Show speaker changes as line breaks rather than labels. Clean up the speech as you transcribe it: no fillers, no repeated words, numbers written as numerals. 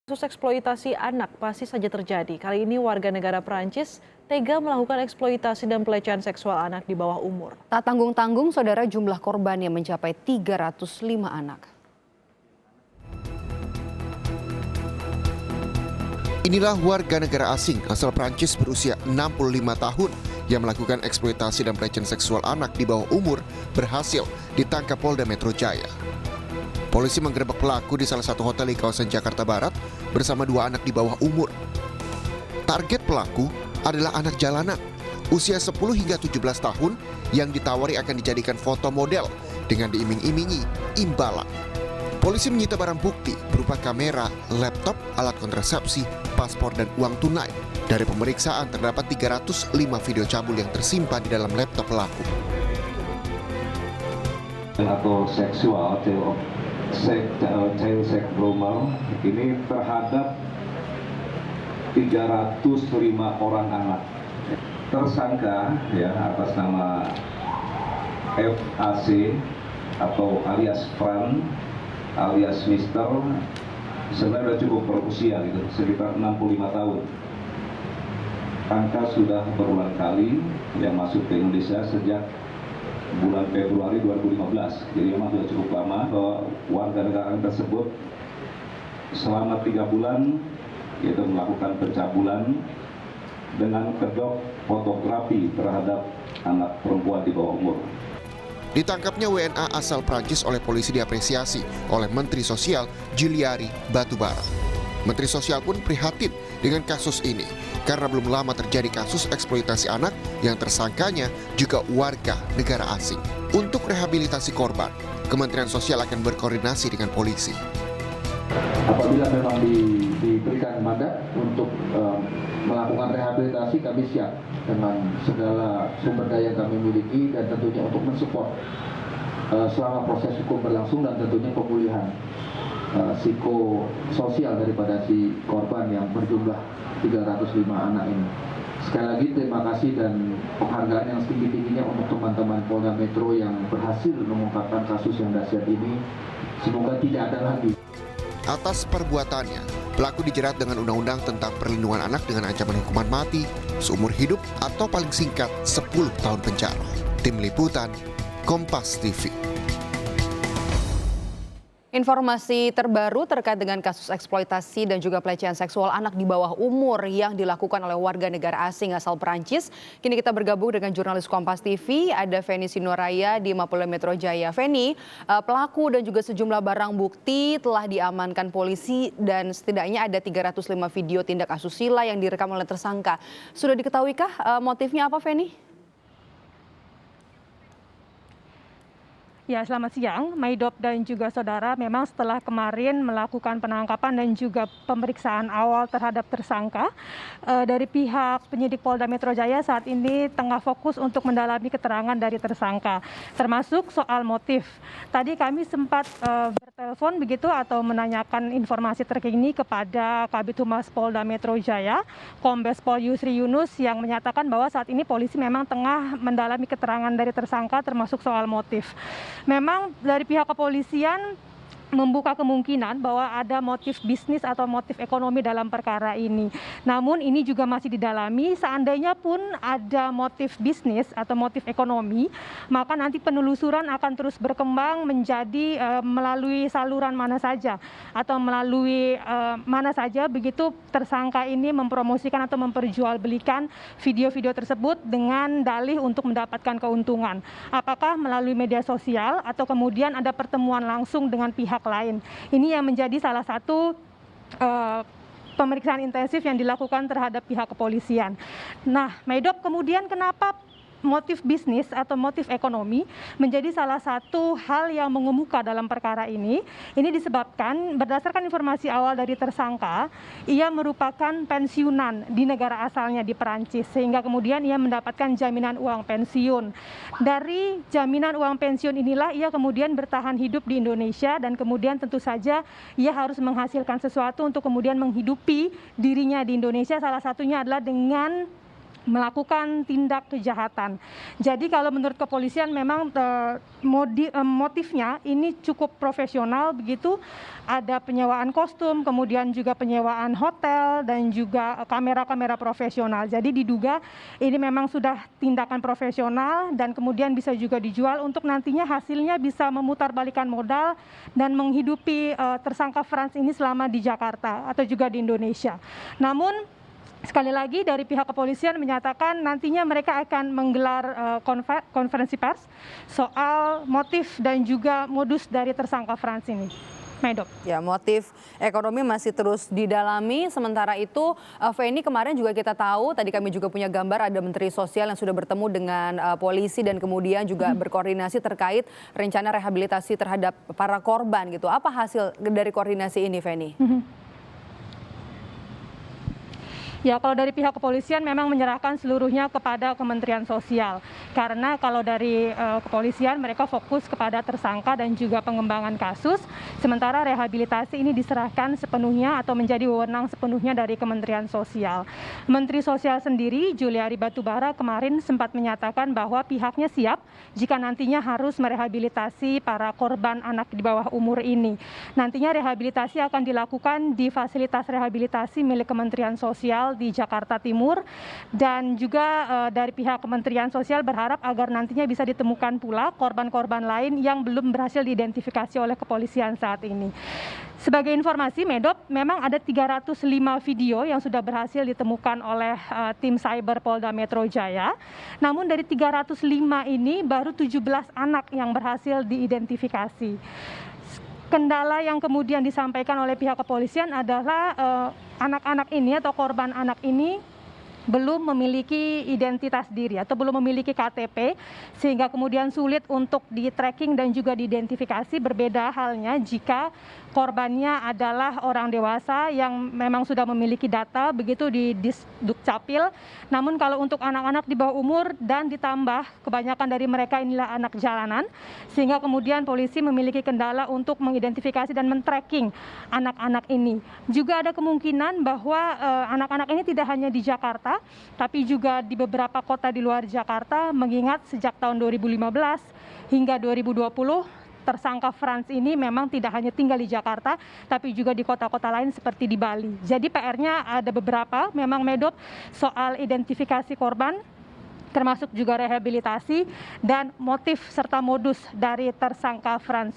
Kasus eksploitasi anak pasti saja terjadi. Kali ini warga negara Perancis tega melakukan eksploitasi dan pelecehan seksual anak di bawah umur.
Tak tanggung-tanggung, saudara, jumlah korban yang mencapai 305 anak.
Inilah warga negara asing asal Prancis berusia 65 tahun yang melakukan eksploitasi dan pelecehan seksual anak di bawah umur berhasil ditangkap Polda Metro Jaya. Polisi menggerebek pelaku di salah satu hotel di kawasan Jakarta Barat bersama dua anak di bawah umur. Target pelaku adalah anak jalanan usia 10 hingga 17 tahun yang ditawari akan dijadikan foto model dengan diiming-imingi imbalan. Polisi menyita barang bukti berupa kamera, laptop, alat kontrasepsi, paspor, dan uang tunai. Dari pemeriksaan terdapat 305 video cabul yang tersimpan di dalam laptop pelaku.
Atau seksual, child sex rumor ini terhadap 305 orang anak. Tersangka ya atas nama FAC atau alias Fran alias Mister sebenarnya cukup berusia gitu, sekitar 65 tahun. Angka sudah berulang kali yang masuk ke Indonesia sejak bulan Februari 2015. Jadi memang sudah cukup lama bahwa warga negara tersebut selama 3 bulan yaitu melakukan pencabulan dengan kedok fotografi terhadap anak perempuan di bawah umur.
Ditangkapnya WNA asal Prancis oleh polisi diapresiasi oleh Menteri Sosial Juliari Batubara. Menteri Sosial pun prihatin dengan kasus ini karena belum lama terjadi kasus eksploitasi anak yang tersangkanya juga warga negara asing. Untuk rehabilitasi korban, Kementerian Sosial akan berkoordinasi dengan polisi.
Apabila memang diberikan mandat untuk melakukan rehabilitasi, kami siap dengan segala sumber daya yang kami miliki dan tentunya untuk mensupport selama proses hukum berlangsung dan tentunya pemulihan psikososial daripada si korban yang berjumlah 305 anak ini. Sekali lagi terima kasih dan penghargaan yang setinggi-tingginya untuk teman-teman Polda Metro yang berhasil mengungkapkan kasus yang dahsyat ini. Semoga tidak ada lagi.
Atas perbuatannya, pelaku dijerat dengan Undang-Undang tentang Perlindungan Anak dengan ancaman hukuman mati, seumur hidup, atau paling singkat 10 tahun penjara. Tim Liputan, Kompas TV.
Informasi terbaru terkait dengan kasus eksploitasi dan juga pelecehan seksual anak di bawah umur yang dilakukan oleh warga negara asing asal Perancis. Kini kita bergabung dengan jurnalis Kompas TV, ada Feni Sinuraya di Mapolda Metro Jaya. Feni, pelaku dan juga sejumlah barang bukti telah diamankan polisi dan setidaknya ada 305 video tindak asusila yang direkam oleh tersangka. Sudah diketahuikah motifnya apa, Feni?
Ya, selamat siang, Maidop dan juga saudara. Memang setelah kemarin melakukan penangkapan dan juga pemeriksaan awal terhadap tersangka, dari pihak penyidik Polda Metro Jaya saat ini tengah fokus untuk mendalami keterangan dari tersangka, termasuk soal motif. Tadi kami sempat bertelepon begitu atau menanyakan informasi terkini kepada Kabid Humas Polda Metro Jaya, Kombes Pol Yusri Yunus, yang menyatakan bahwa saat ini polisi memang tengah mendalami keterangan dari tersangka termasuk soal motif. Memang dari pihak kepolisian membuka kemungkinan bahwa ada motif bisnis atau motif ekonomi dalam perkara ini. Namun ini juga masih didalami, seandainya pun ada motif bisnis atau motif ekonomi, maka nanti penelusuran akan terus berkembang menjadi melalui saluran mana saja atau melalui mana saja begitu tersangka ini mempromosikan atau memperjualbelikan video-video tersebut dengan dalih untuk mendapatkan keuntungan. Apakah melalui media sosial atau kemudian ada pertemuan langsung dengan pihak lain. Ini yang menjadi salah satu pemeriksaan intensif yang dilakukan terhadap pihak kepolisian. Nah, Maidop, kemudian kenapa motif bisnis atau motif ekonomi menjadi salah satu hal yang mengemuka dalam perkara ini? Ini disebabkan berdasarkan informasi awal dari tersangka, ia merupakan pensiunan di negara asalnya di Perancis, sehingga kemudian ia mendapatkan jaminan uang pensiun. Dari jaminan uang pensiun inilah ia kemudian bertahan hidup di Indonesia dan kemudian tentu saja ia harus menghasilkan sesuatu untuk kemudian menghidupi dirinya di Indonesia, salah satunya adalah dengan melakukan tindak kejahatan. Jadi kalau menurut kepolisian memang motifnya ini cukup profesional begitu, ada penyewaan kostum, kemudian juga penyewaan hotel dan juga kamera-kamera profesional. Jadi diduga ini memang sudah tindakan profesional dan kemudian bisa juga dijual untuk nantinya hasilnya bisa memutarbalikkan modal dan menghidupi tersangka Frans ini selama di Jakarta atau juga di Indonesia. Namun sekali lagi dari pihak kepolisian menyatakan nantinya mereka akan menggelar konferensi pers soal motif dan juga modus dari tersangka Frans ini. Maidop.
Ya, motif ekonomi masih terus didalami. Sementara itu, Feni, kemarin juga kita tahu, tadi kami juga punya gambar ada Menteri Sosial yang sudah bertemu dengan polisi dan kemudian juga berkoordinasi terkait rencana rehabilitasi terhadap para korban gitu. Apa hasil dari koordinasi ini, Feni?
Ya, kalau dari pihak kepolisian memang menyerahkan seluruhnya kepada Kementerian Sosial. Karena kalau dari kepolisian mereka fokus kepada tersangka dan juga pengembangan kasus. Sementara rehabilitasi ini diserahkan sepenuhnya atau menjadi wewenang sepenuhnya dari Kementerian Sosial. Menteri Sosial sendiri, Juliari Batubara, kemarin sempat menyatakan bahwa pihaknya siap jika nantinya harus merehabilitasi para korban anak di bawah umur ini. Nantinya rehabilitasi akan dilakukan di fasilitas rehabilitasi milik Kementerian Sosial di Jakarta Timur dan juga dari pihak Kementerian Sosial berharap agar nantinya bisa ditemukan pula korban-korban lain yang belum berhasil diidentifikasi oleh kepolisian saat ini. Sebagai informasi, Medop, memang ada 305 video yang sudah berhasil ditemukan oleh tim cyber Polda Metro Jaya. Namun dari 305 ini baru 17 anak yang berhasil diidentifikasi. Kendala yang kemudian disampaikan oleh pihak kepolisian adalah anak-anak ini atau korban anak ini belum memiliki identitas diri atau belum memiliki KTP sehingga kemudian sulit untuk di-tracking dan juga diidentifikasi. Berbeda halnya jika korbannya adalah orang dewasa yang memang sudah memiliki data begitu di Disdukcapil. Namun kalau untuk anak-anak di bawah umur dan ditambah kebanyakan dari mereka inilah anak jalanan sehingga kemudian polisi memiliki kendala untuk mengidentifikasi dan men-tracking anak-anak ini. Juga ada kemungkinan bahwa anak-anak ini tidak hanya di Jakarta tapi juga di beberapa kota di luar Jakarta, mengingat sejak tahun 2015 hingga 2020 tersangka Frans ini memang tidak hanya tinggal di Jakarta tapi juga di kota-kota lain seperti di Bali. Jadi PR-nya ada beberapa, memang Medop, soal identifikasi korban termasuk juga rehabilitasi dan motif serta modus dari tersangka Frans